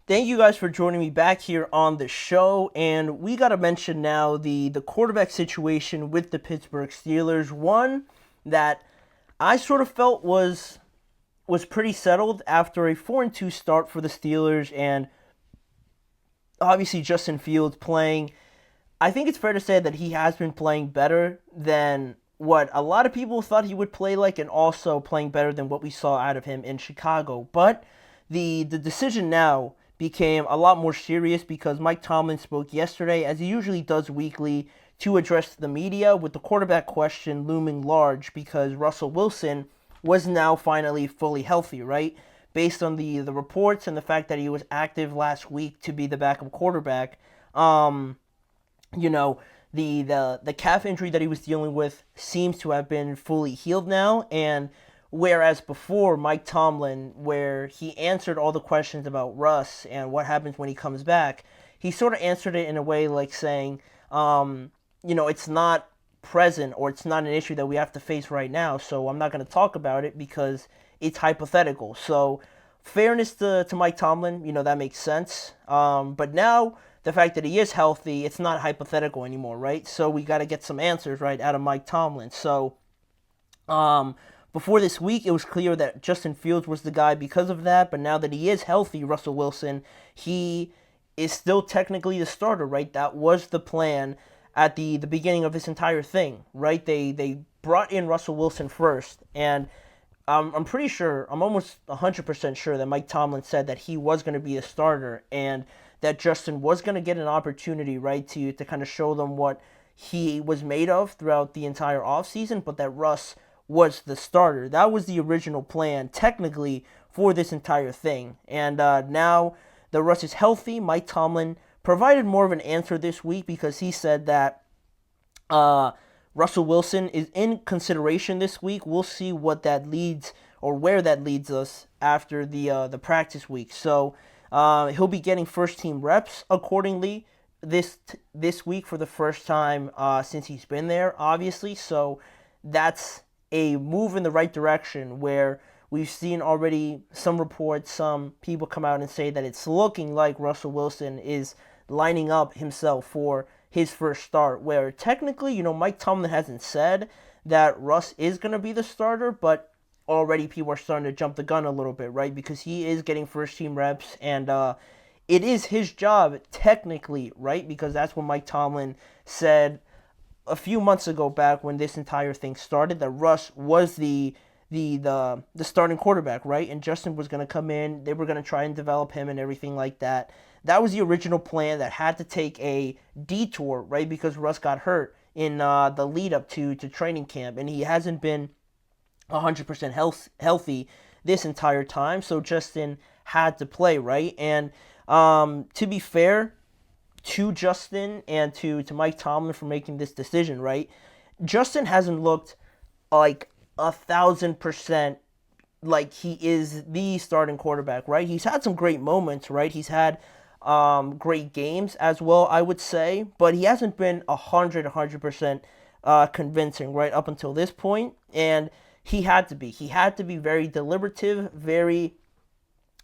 Thank you guys for joining me back here on the show. And we got to mention now the quarterback situation with the Pittsburgh Steelers. One that I sort of felt was pretty settled after a 4-2 start for the Steelers, and obviously Justin Fields playing. I think it's fair to say that he has been playing better than what a lot of people thought he would play like, and also playing better than what we saw out of him in Chicago. But the decision now became a lot more serious because Mike Tomlin spoke yesterday, as he usually does weekly, to address the media with the quarterback question looming large because Russell Wilson was now finally fully healthy, right? Based on the reports and the fact that he was active last week to be the backup quarterback. You know, the calf injury that he was dealing with seems to have been fully healed now, and whereas before Mike Tomlin, where he answered all the questions about Russ and what happens when he comes back, he sort of answered it in a way like saying, it's not present or it's not an issue that we have to face right now, so I'm not going to talk about it because it's hypothetical. So fairness to Mike Tomlin, that makes sense. But now the fact that he is healthy, it's not hypothetical anymore, right? So we got to get some answers right out of Mike Tomlin. So before this week, it was clear that Justin Fields was the guy because of that. But now that he is healthy, Russell Wilson, he is still technically the starter, right? That was the plan at the beginning of this entire thing, right? They brought in Russell Wilson first, and I'm pretty sure, I'm almost 100% sure that Mike Tomlin said that he was going to be a starter and that Justin was going to get an opportunity, right, to kind of show them what he was made of throughout the entire offseason, but that Russ was the starter. That was the original plan, technically, for this entire thing. And now that Russ is healthy, Mike Tomlin provided more of an answer this week because he said that Russell Wilson is in consideration this week. We'll see what that leads or where that leads us after the practice week. So he'll be getting first team reps accordingly this week for the first time since he's been there, obviously. So that's a move in the right direction where we've seen already some reports, some people come out and say that it's looking like Russell Wilson is lining up himself for his first start, where technically, Mike Tomlin hasn't said that Russ is going to be the starter, but already people are starting to jump the gun a little bit, right? Because he is getting first team reps, and it is his job technically, right? Because that's what Mike Tomlin said a few months ago back when this entire thing started, that Russ was the starting quarterback, right? And Justin was going to come in. They were going to try and develop him and everything like that. That was the original plan that had to take a detour, right? Because Russ got hurt in the lead up to training camp, and he hasn't been 100% healthy this entire time. So Justin had to play, right? And to be fair to Justin and to Mike Tomlin for making this decision, right? Justin hasn't looked like 1,000% like he is the starting quarterback, right? He's had some great moments, right? He's had great games as well, I would say, but he hasn't been 100% convincing right up until this point, and he had to be. He had to be very deliberative, very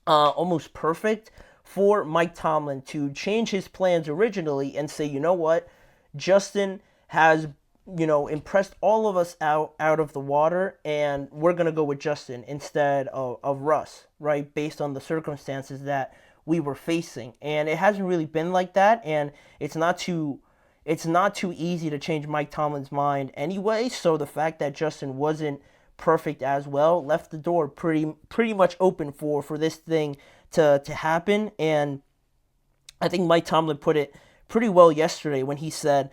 almost perfect for Mike Tomlin to change his plans originally and say, you know what, Justin has impressed all of us out of the water, and we're going to go with Justin instead of Russ, right? Based on the circumstances that we were facing. And it hasn't really been like that, and it's not too easy to change Mike Tomlin's mind anyway. So the fact that Justin wasn't perfect as well left the door pretty much open for this thing to happen. And I think Mike Tomlin put it pretty well yesterday when he said,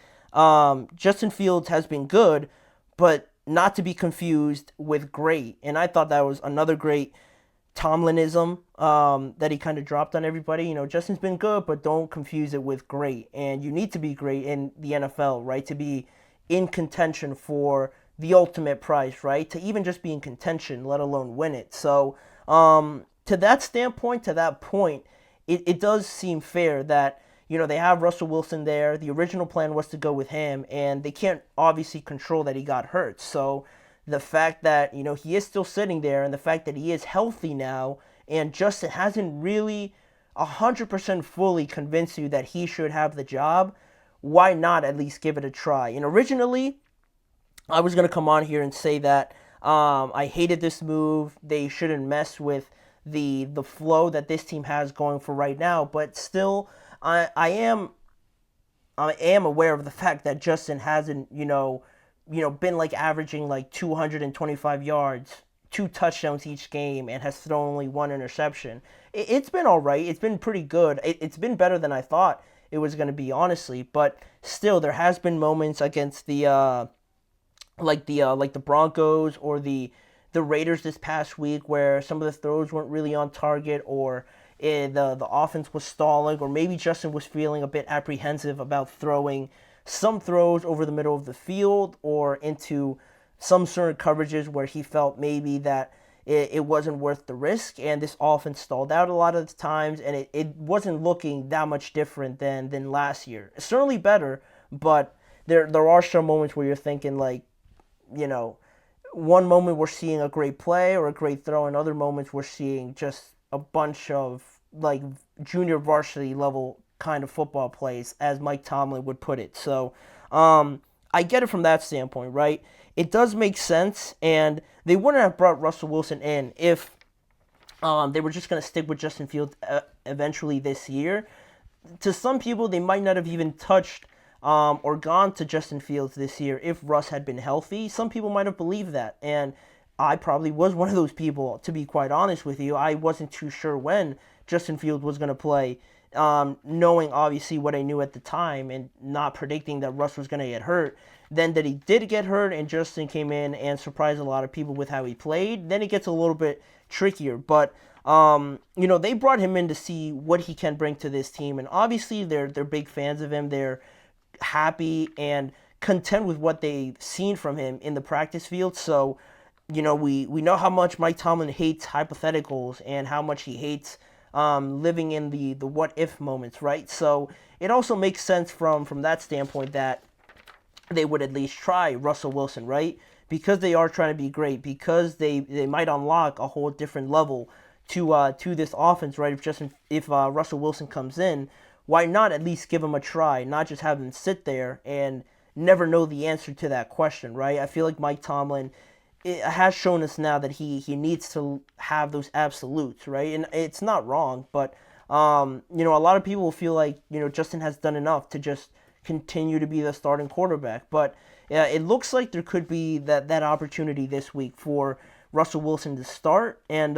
Justin Fields has been good, but not to be confused with great. And I thought that was another great Tomlinism that he kind of dropped on everybody. Justin's been good, but don't confuse it with great. And you need to be great in the NFL, right? To be in contention for the ultimate prize, right? To even just be in contention, let alone win it. So to that standpoint, to that point, it does seem fair that they have Russell Wilson there. The original plan was to go with him, and they can't obviously control that he got hurt. So the fact that, he is still sitting there, and the fact that he is healthy now, and Justin hasn't really 100% fully convince you that he should have the job, why not at least give it a try? And originally, I was going to come on here and say that I hated this move. They shouldn't mess with the flow that this team has going for right now. But still, I am aware of the fact that Justin hasn't been like averaging like 225 yards, 2 touchdowns each game, and has thrown only 1 interception. It's been all right. It's been pretty good. It's been better than I thought it was going to be, honestly. But still, there has been moments against the Broncos or the Raiders this past week where some of the throws weren't really on target, or the offense was stalling, or maybe Justin was feeling a bit apprehensive about throwing some throws over the middle of the field or into some certain coverages where he felt maybe that it wasn't worth the risk, and this offense stalled out a lot of the times, and it wasn't looking that much different than last year. It's certainly better, but there are some moments where you're thinking like, you know, one moment we're seeing a great play or a great throw, and other moments we're seeing just a bunch of like junior varsity level kind of football plays, as Mike Tomlin would put it. So I get it from that standpoint, right? It does make sense, and they wouldn't have brought Russell Wilson in if they were just going to stick with Justin Fields eventually this year. To some people, they might not have even touched or gone to Justin Fields this year if Russ had been healthy. Some people might have believed that, and I probably was one of those people, to be quite honest with you. I wasn't too sure when Justin Fields was going to play, knowing obviously what I knew at the time and not predicting that Russ was going to get hurt. Then that he did get hurt and Justin came in and surprised a lot of people with how he played, then it gets a little bit trickier. But they brought him in to see what he can bring to this team, and obviously they're big fans of him. They're happy and content with what they've seen from him in the practice field. So, we know how much Mike Tomlin hates hypotheticals and how much he hates living in the what if moments, right? So it also makes sense from that standpoint that they would at least try Russell Wilson, right? Because they are trying to be great, because they might unlock a whole different level to this offense, right? If Russell Wilson comes in, why not at least give him a try, not just have him sit there and never know the answer to that question, right? I feel like Mike Tomlin has shown us now that he needs to have those absolutes, right? And it's not wrong, but a lot of people feel like Justin has done enough to just continue to be the starting quarterback. But it looks like there could be that opportunity this week for Russell Wilson to start. And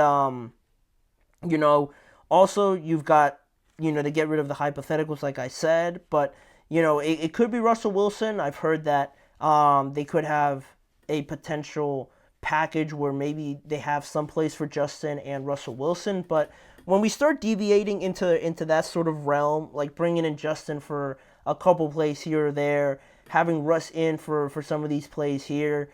also you've got to get rid of the hypotheticals, like I said. But it could be Russell Wilson. I've heard that they could have a potential package where maybe they have some place for Justin and Russell Wilson. But when we start deviating into that sort of realm, like bringing in Justin for a couple plays here or there, having Russ in for some of these plays here,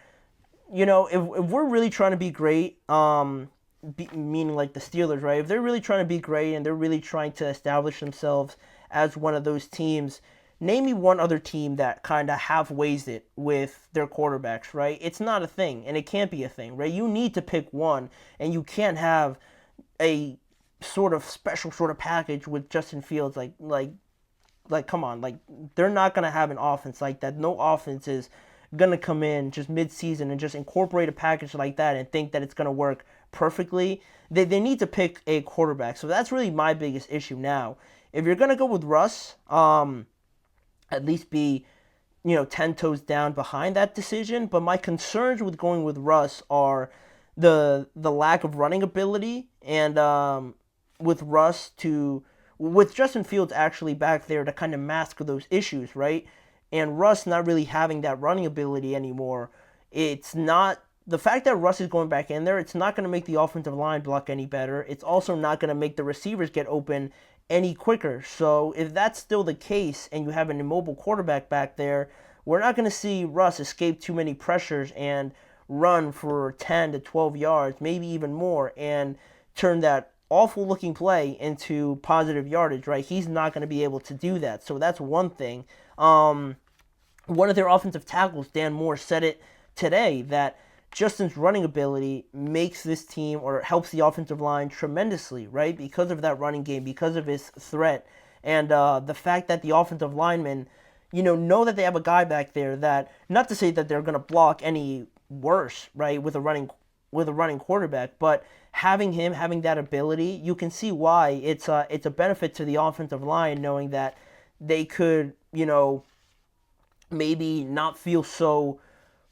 if we're really trying to be great, meaning like the Steelers, right? If they're really trying to be great and they're really trying to establish themselves as one of those teams, name me one other team that kind of half-weighs it with their quarterbacks, right? It's not a thing, and it can't be a thing, right? You need to pick one, and you can't have a sort of special sort of package with Justin Fields. Like come on, like they're not gonna have an offense like that. No offense is gonna come in just mid-season and just incorporate a package like that and think that it's gonna work perfectly. They need to pick a quarterback. So that's really my biggest issue now. If you're gonna go with Russ, at least be 10 toes down behind that decision. But my concerns with going with Russ are the lack of running ability, and with Justin Fields actually back there to kind of mask those issues, right? And Russ not really having that running ability anymore. It's not the fact that Russ is going back in there. It's not going to make the offensive line block any better. It's also not going to make the receivers get open any quicker. So if that's still the case and you have an immobile quarterback back there, we're not going to see Russ escape too many pressures and run for 10 to 12 yards, maybe even more, and turn that awful looking play into positive yardage, right? He's not going to be able to do that. So that's one thing. One of their offensive tackles, Dan Moore, said it today that Justin's running ability makes this team or helps the offensive line tremendously, right? Because of that running game, because of his threat, and the fact that the offensive linemen, know that they have a guy back there that, not to say that they're going to block any worse, right, with a running quarterback, but having that ability, you can see why it's a benefit to the offensive line knowing that they could, maybe not feel so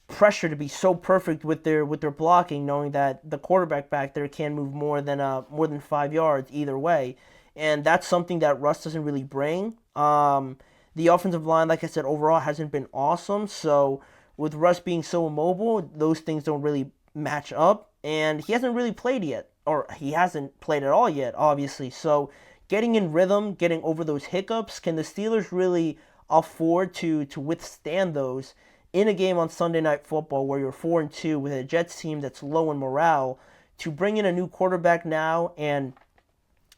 pressure to be so perfect with their blocking, knowing that the quarterback back there can move more than 5 yards either way, and that's something that Russ doesn't really bring. The offensive line, like I said, overall hasn't been awesome. So with Russ being so immobile, those things don't really match up, and he hasn't really played yet, or he hasn't played at all yet, obviously. So getting in rhythm, getting over those hiccups, can the Steelers really afford to withstand those in a game on Sunday Night Football where you're 4-2 with a Jets team that's low in morale, to bring in a new quarterback now and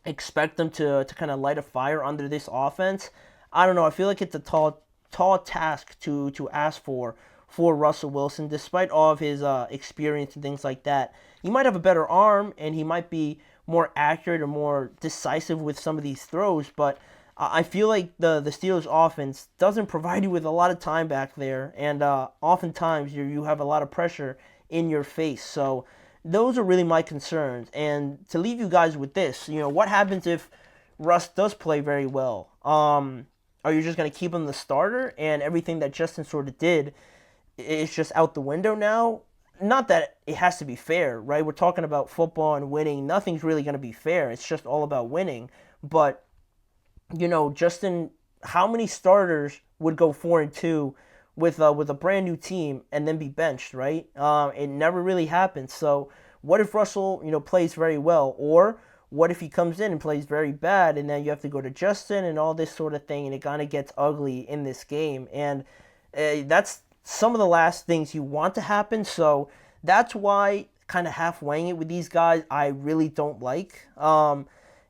expect them to kind of light a fire under this offense? I don't know. I feel like it's a tall task to ask for Russell Wilson, despite all of his experience and things like that. He might have a better arm and he might be more accurate or more decisive with some of these throws, but I feel like the Steelers offense doesn't provide you with a lot of time back there, and oftentimes you have a lot of pressure in your face. So those are really my concerns. And to leave you guys with this, what happens if Russ does play very well? Are you just going to keep him the starter and everything that Justin sort of did is just out the window now? Not that it has to be fair, right? We're talking about football and winning. Nothing's really going to be fair. It's just all about winning. But Justin, how many starters would go 4-2 with a brand new team and then be benched, right? It never really happens. So what if Russell, plays very well, or what if he comes in and plays very bad, and then you have to go to Justin and all this sort of thing, and it kind of gets ugly in this game, and that's some of the last things you want to happen. So that's why kind of half weighing it with these guys, I really don't like.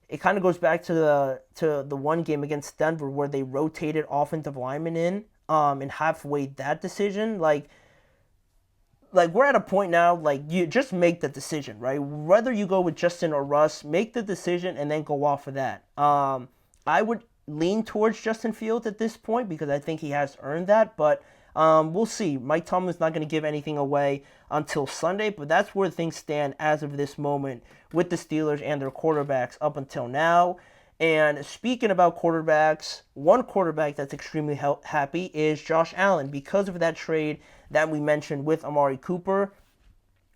It kind of goes back to the one game against Denver where they rotated offensive linemen in and half weighed that decision. Like we're at a point now, like, you just make the decision, right? Whether you go with Justin or Russ, make the decision and then go off of that. I would lean towards Justin Fields at this point because I think he has earned that, but we'll see. Mike Tomlin's not going to give anything away until Sunday, but that's where things stand as of this moment with the Steelers and their quarterbacks up until now. And speaking about quarterbacks, one quarterback that's extremely happy is Josh Allen because of that trade that we mentioned with Amari Cooper.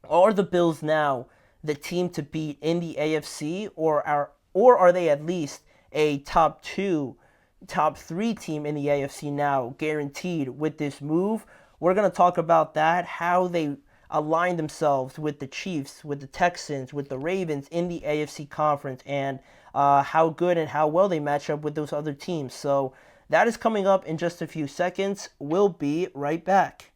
Are the Bills now the team to beat in the AFC, or are they at least a top 3 team in the AFC now, guaranteed with this move? We're going to talk about that, how they align themselves with the Chiefs, with the Texans, with the Ravens in the AFC conference, and how good and how well they match up with those other teams. So that is coming up in just a few seconds. We'll be right back.